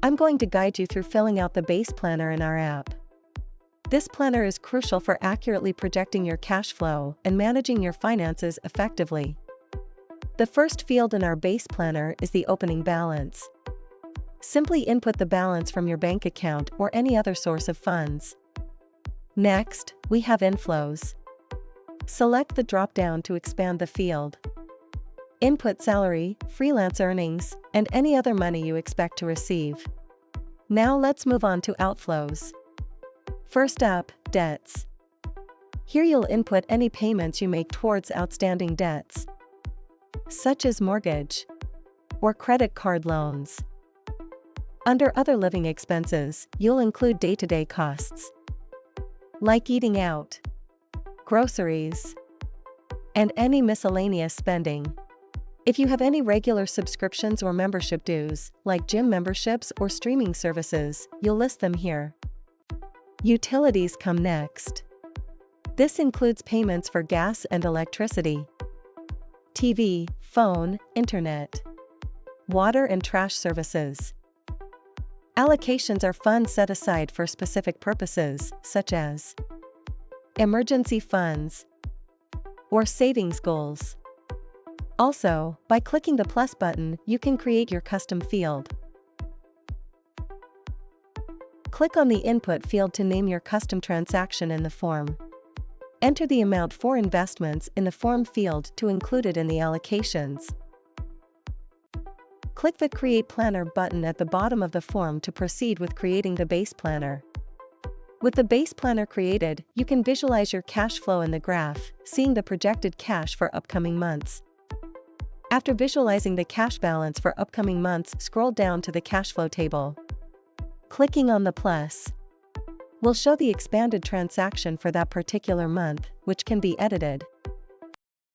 I'm going to guide you through filling out the base planner in our app. This planner is crucial for accurately projecting your cash flow and managing your finances effectively. The first field in our base planner is the opening balance. Simply input the balance from your bank account or any other source of funds. Next, we have inflows. Select the drop-down to expand the field. Input salary, freelance earnings, and any other money you expect to receive. Now let's move on to outflows. First up, debts. Here you'll input any payments you make towards outstanding debts, such as mortgage or credit card loans. Under other living expenses, you'll include day-to-day costs, like eating out, groceries, and any miscellaneous spending. If you have any regular subscriptions or membership dues, like gym memberships or streaming services, you'll list them here. Utilities come next. This includes payments for gas and electricity, TV, phone, internet, water and trash services. Allocations are funds set aside for specific purposes, such as emergency funds or savings goals. Also, by clicking the plus button, you can create your custom field. Click on the Input field to name your custom transaction in the form. Enter the amount for investments in the Form field to include it in the allocations. Click the Create Planner button at the bottom of the form to proceed with creating the base planner. With the base planner created, you can visualize your cash flow in the graph, seeing the projected cash for upcoming months. After visualizing the cash balance for upcoming months, scroll down to the cash flow table. Clicking on the plus will show the expanded transaction for that particular month, which can be edited.